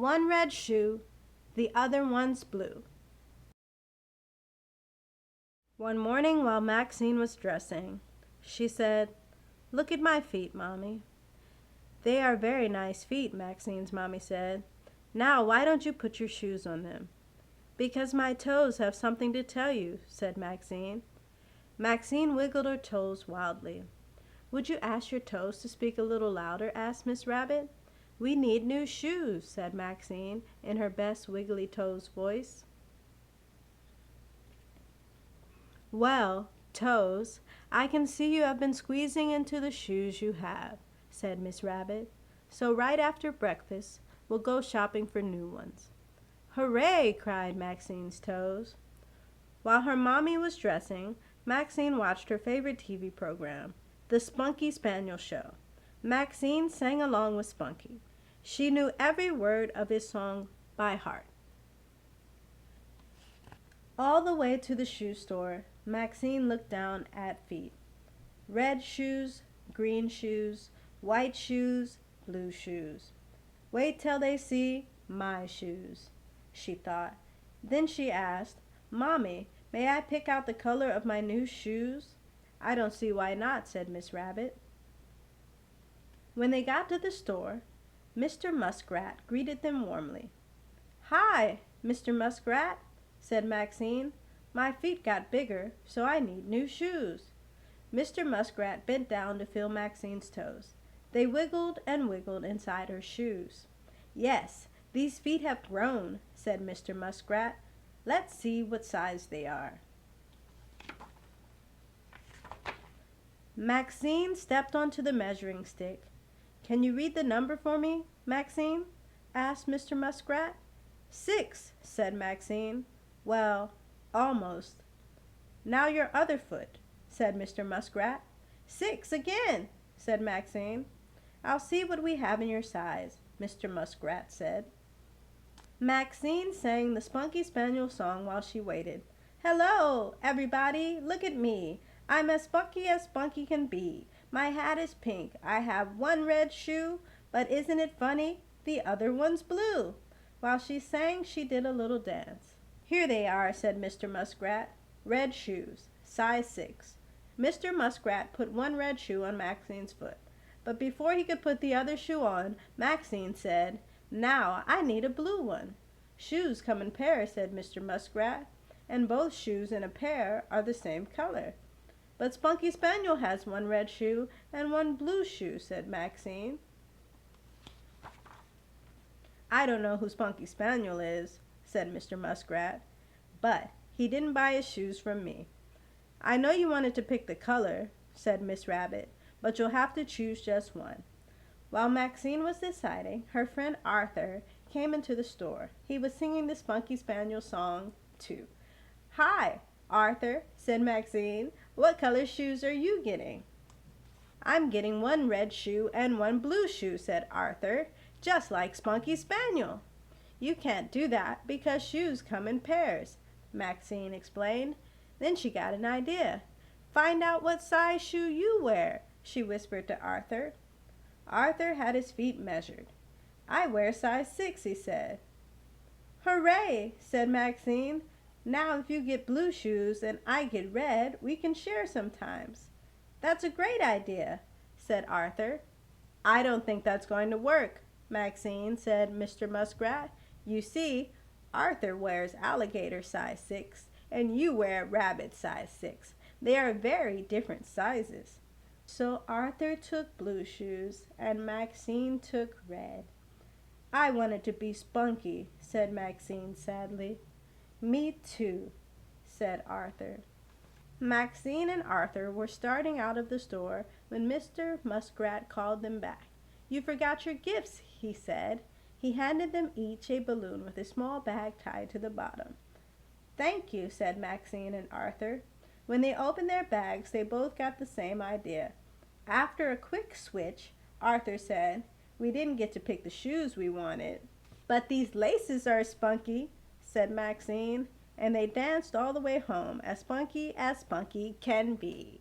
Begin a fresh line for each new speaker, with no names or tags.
One red shoe, the other one's blue. One morning while Maxine was dressing, she said, "Look at my feet, Mommy." "They are very nice feet," Maxine's mommy said. "Now, why don't you put your shoes on them?" "Because my toes have something to tell you," said Maxine. Maxine wiggled her toes wildly. "Would you ask your toes to speak a little louder?" asked Miss Rabbit. "We need new shoes," said Maxine in her best wiggly toes voice. "Well, Toes, I can see you have been squeezing into the shoes you have," said Miss Rabbit. "So right after breakfast, we'll go shopping for new ones." "Hooray!" cried Maxine's Toes. While her mommy was dressing, Maxine watched her favorite TV program, the Spunky Spaniel Show. Maxine sang along with Spunky. She knew every word of his song by heart. All the way to the shoe store, Maxine looked down at feet. Red shoes, green shoes, white shoes, blue shoes. "Wait till they see my shoes," she thought. Then she asked, "Mommy, may I pick out the color of my new shoes?" "I don't see why not," said Miss Rabbit. When they got to the store, Mr. Muskrat greeted them warmly. "Hi, Mr. Muskrat," said Maxine. "My feet got bigger, so I need new shoes." Mr. Muskrat bent down to feel Maxine's toes. They wiggled and wiggled inside her shoes. "Yes, these feet have grown," said Mr. Muskrat. "Let's see what size they are." Maxine stepped onto the measuring stick. "Can you read the number for me, Maxine?" asked Mr. Muskrat. "6," said Maxine. "Well, almost." "Now your other foot," said Mr. Muskrat. "6 again," said Maxine. "I'll see what we have in your size," Mr. Muskrat said. Maxine sang the Spunky Spaniel song while she waited. "Hello, everybody, look at me. I'm as spunky can be. My hat is pink. I have one red shoe, but isn't it funny? The other one's blue." While she sang, she did a little dance. "Here they are," said Mr. Muskrat. "Red shoes, size 6. Mr. Muskrat put one red shoe on Maxine's foot. But before he could put the other shoe on, Maxine said, "Now I need a blue one." "Shoes come in pairs," said Mr. Muskrat, "and both shoes in a pair are the same color." "But Spunky Spaniel has one red shoe and one blue shoe," said Maxine. "I don't know who Spunky Spaniel is," said Mr. Muskrat, "but he didn't buy his shoes from me." "I know you wanted to pick the color," said Miss Rabbit, "but you'll have to choose just one." While Maxine was deciding, her friend Arthur came into the store. He was singing the Spunky Spaniel song, too. "Hi, Arthur," said Maxine. "What color shoes are you getting?" "I'm getting one red shoe and one blue shoe," said Arthur, "just like Spunky Spaniel." "You can't do that because shoes come in pairs," Maxine explained. Then she got an idea. "Find out what size shoe you wear," she whispered to Arthur. Arthur had his feet measured. "I wear size 6, he said. "Hooray," said Maxine. "Now if you get blue shoes and I get red, we can share sometimes." "That's a great idea," said Arthur. "I don't think that's going to work, Maxine," said Mr. Muskrat. "You see, Arthur wears alligator size 6 and you wear rabbit size 6. They are very different sizes." So Arthur took blue shoes and Maxine took red. "I wanted to be spunky," said Maxine sadly. "Me too," said Arthur. Maxine and Arthur were starting out of the store when Mr. Muskrat called them back. "You forgot your gifts," he said. He handed them each a balloon with a small bag tied to the bottom. "Thank you," said Maxine and Arthur. When they opened their bags, they both got the same idea. After a quick switch, Arthur said, "We didn't get to pick the shoes we wanted." "But these laces are spunky," said Maxine, and they danced all the way home as spunky can be.